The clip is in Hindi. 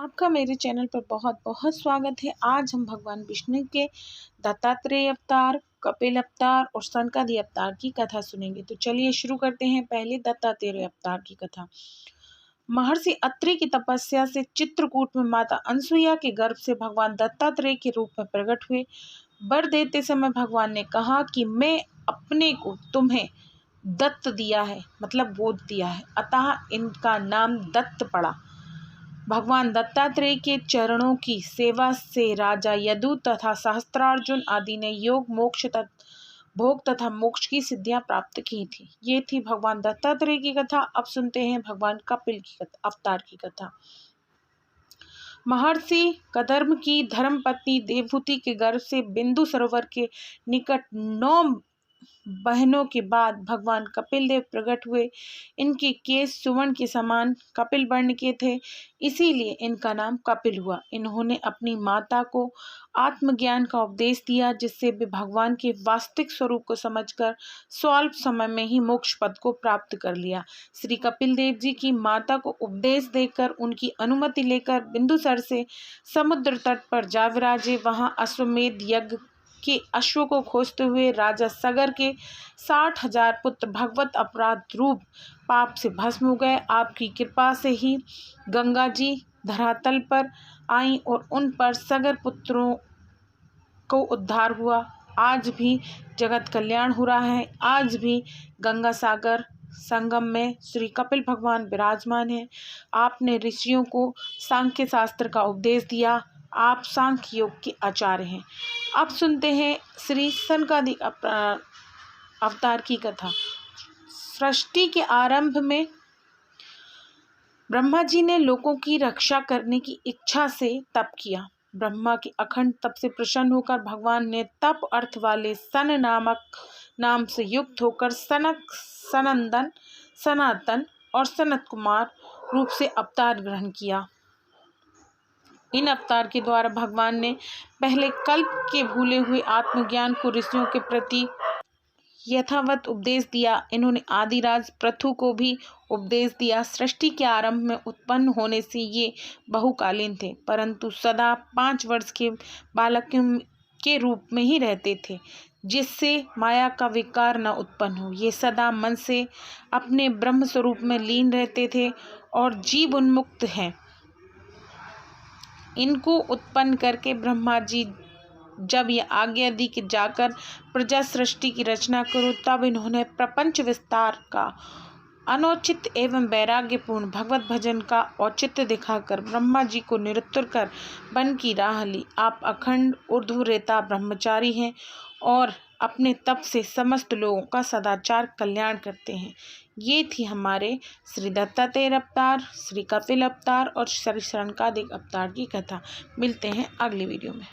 आपका मेरे चैनल पर बहुत बहुत स्वागत है। आज हम भगवान विष्णु के दत्तात्रेय अवतार, कपिल अवतार और सनकादि अवतार की कथा सुनेंगे। तो चलिए शुरू करते हैं। पहले दत्तात्रेय अवतार की कथा। महर्षि अत्रि की तपस्या से चित्रकूट में माता अनसुईया के गर्भ से भगवान दत्तात्रेय के रूप में प्रकट हुए। वर देते समय भगवान ने कहा कि मैं अपने को तुम्हें दत्त दिया है, मतलब गोद दिया है, अतः इनका नाम दत्त पड़ा। भगवान दत्तात्रेय के चरणों की सेवा से राजा यदु तथा सहस्त्रार्जुन आदि ने योग, मोक्ष भोग तथा मोक्ष की सिद्धियां प्राप्त की थी। ये थी भगवान दत्तात्रेय की कथा। अब सुनते हैं भगवान कपिल की अवतार की कथा। महर्षि कदर्म की धर्मपत्नी देवहूति के गर्भ से बिंदु सरोवर के निकट 9 बहनों के बाद भगवान कपिल देव प्रकट हुए। इनके केस सुवर्ण के समान कपिल वर्ण के थे, इसीलिए इनका नाम कपिल हुआ। इन्होंने अपनी माता को आत्मज्ञान का उपदेश दिया, जिससे वे भगवान के वास्तविक स्वरूप को समझकर स्वल्प समय में ही मोक्ष पद को प्राप्त कर लिया। श्री कपिल देव जी की माता को उपदेश देकर उनकी अनुमति लेकर बिंदुसर से समुद्र तट पर जा विराजे। वहाँ अश्वमेध यज्ञ के अश्व को खोजते हुए राजा सगर के 60,000 पुत्र भगवत अपराध रूप पाप से भस्म हो गए। आपकी कृपा से ही गंगा जी धरातल पर आईं और उन पर सगर पुत्रों को उद्धार हुआ। आज भी जगत कल्याण हो रहा है। आज भी गंगा सागर संगम में श्री कपिल भगवान विराजमान हैं। आपने ऋषियों को सांख्य शास्त्र का उपदेश दिया। आप सांख्य योग के आचार्य हैं। अब सुनते हैं श्री सनकादि अवतार की कथा। सृष्टि के आरंभ में ब्रह्मा जी ने लोगों की रक्षा करने की इच्छा से तप किया। ब्रह्मा की अखंड तप से प्रसन्न होकर भगवान ने तप अर्थ वाले सन नामक नाम से युक्त होकर सनक, सनंदन, सनातन और सनत कुमार रूप से अवतार ग्रहण किया। इन अवतार के द्वारा भगवान ने पहले कल्प के भूले हुए आत्मज्ञान को ऋषियों के प्रति यथावत उपदेश दिया। इन्होंने आदिराज पृथु को भी उपदेश दिया। सृष्टि के आरंभ में उत्पन्न होने से ये बहुकालीन थे, परंतु सदा 5 वर्ष के बालकों के रूप में ही रहते थे, जिससे माया का विकार न उत्पन्न हो। ये सदा मन से अपने ब्रह्म स्वरूप में लीन रहते थे और जीव उन्मुक्त हैं। इनको उत्पन्न करके ब्रह्मा जी जब ये आज्ञा दी कि जाकर प्रजा सृष्टि की रचना करो, तब इन्होंने प्रपंच विस्तार का अनौचित एवं वैराग्यपूर्ण भगवत भजन का औचित्य दिखाकर ब्रह्मा जी को निरुत्तर कर वन की राह ली। आप अखंड ऊर्ध्वरेता ब्रह्मचारी हैं और अपने तप से समस्त लोगों का सदाचार कल्याण करते हैं। ये थी हमारे श्री दत्तात्रेय अवतार, श्री कपिल अवतार और श्री सनकादिक अवतार की कथा। मिलते हैं अगली वीडियो में।